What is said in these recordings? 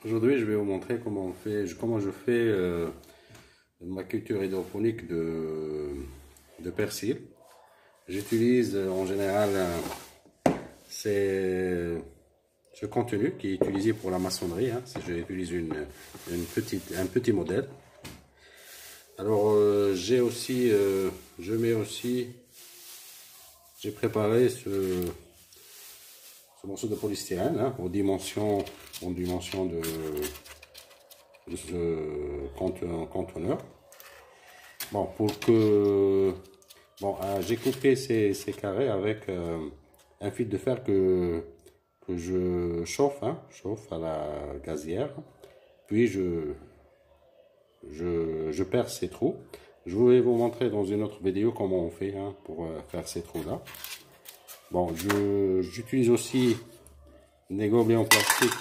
Aujourd'hui, je vais vous montrer comment je fais ma culture hydroponique de persil. J'utilise en général ce contenu qui est utilisé pour la maçonnerie. J'utilise un petit modèle. Alors, j'ai préparé ce morceau de polystyrène en dimension de ce conteneur. Bon, j'ai coupé ces carrés avec un fil de fer que je chauffe à la gazière. Puis je perce ces trous. Je vais vous montrer dans une autre vidéo comment on fait pour faire ces trous là. Bon, j'utilise aussi des gobelets en plastique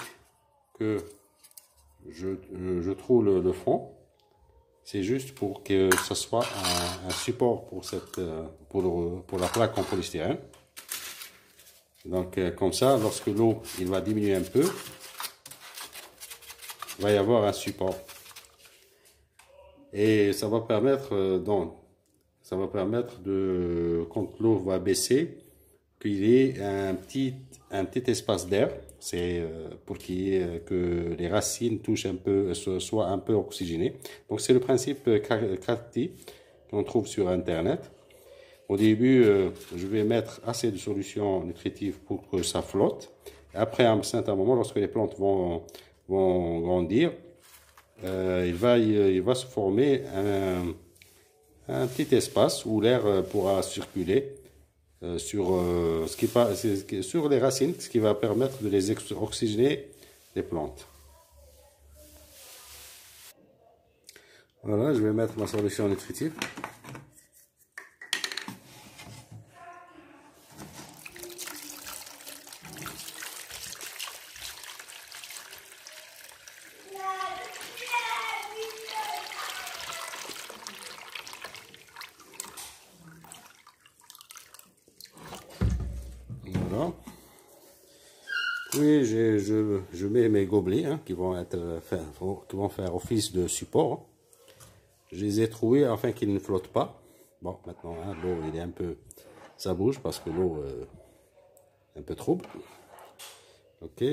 que je trouve le fond. C'est juste pour que ce soit un support pour la plaque en polystyrène. Donc comme ça, lorsque l'eau va diminuer un peu, il va y avoir un support. Et ça va permettre quand l'eau va baisser, qu'il y ait un petit espace d'air. C'est pour que les racines touchent un peu, soient un peu oxygénées. Donc c'est le principe Crafty qu'on trouve sur internet. Au début, je vais mettre assez de solutions nutritives pour que ça flotte. Après, à un certain moment, lorsque les plantes vont grandir, il va se former un petit espace où l'air pourra circuler sur les racines, ce qui va permettre de les oxygéner les plantes. Voilà, je vais mettre ma solution nutritive. Voilà. Puis je mets mes gobelets qui vont faire office de support. Je les ai troués afin qu'ils ne flottent pas. Bon, maintenant l'eau il est un peu, ça bouge parce que l'eau est un peu trouble. Ok.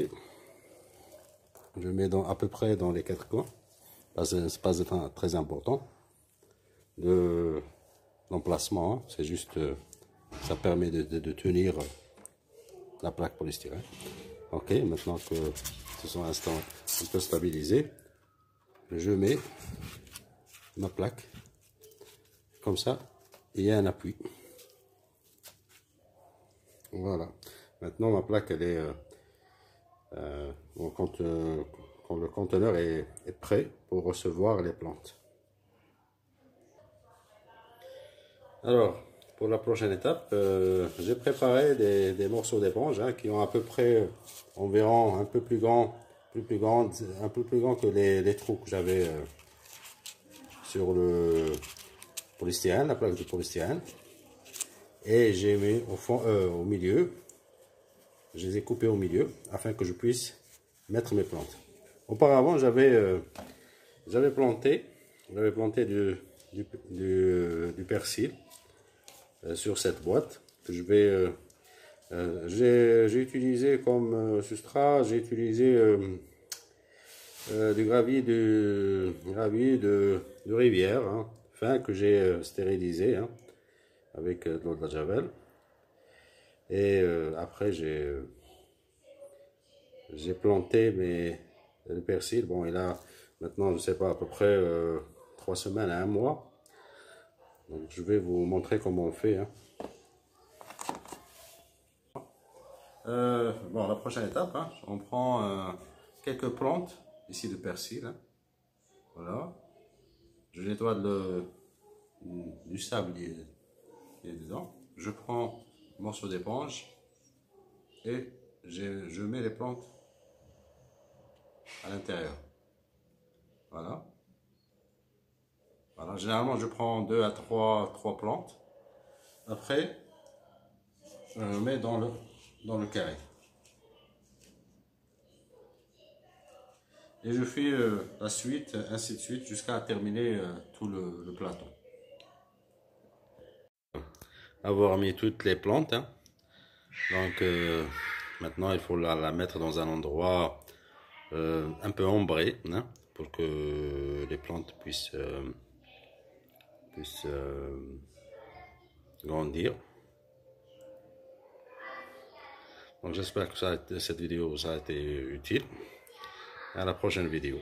Je mets à peu près dans les quatre coins. C'est pas très important de l'emplacement. C'est juste, ça permet de tenir la plaque polystyrène. Ok, maintenant que ce sont un peu stabilisés, je mets ma plaque comme ça, et il y a un appui. Voilà. Maintenant ma plaque elle est quand le conteneur est prêt pour recevoir les plantes. Alors, pour la prochaine étape, j'ai préparé des morceaux d'éponge qui ont à peu près environ un peu plus grand que les trous que j'avais sur le polystyrène, la plaque de polystyrène. Et j'ai mis au milieu, je les ai coupés au milieu afin que je puisse mettre mes plantes. Auparavant, j'avais planté du persil sur cette boîte que j'ai utilisé comme substrat. J'ai utilisé du gravier de rivière fin que j'ai stérilisé avec de l'eau de la javel. Et après j'ai planté le persil. Bon, il a maintenant, je sais pas, à peu près 3 semaines à 1 mois. Donc je vais vous montrer comment on fait. Bon, la prochaine étape, on prend quelques plantes ici de persil. Voilà. Je nettoie du sable qui est dedans. Je prends un morceau d'éponge et je mets les plantes à l'intérieur. Voilà. Voilà. Généralement, je prends 2 à 3 plantes. Après, je mets dans le carré. Et je fais la suite, ainsi de suite, jusqu'à terminer tout le plateau. Avoir mis toutes les plantes, hein. Donc maintenant il faut la mettre dans un endroit un peu ombré, hein, pour que les plantes puissent grandir. Donc j'espère que cette vidéo vous a été utile. À la prochaine vidéo.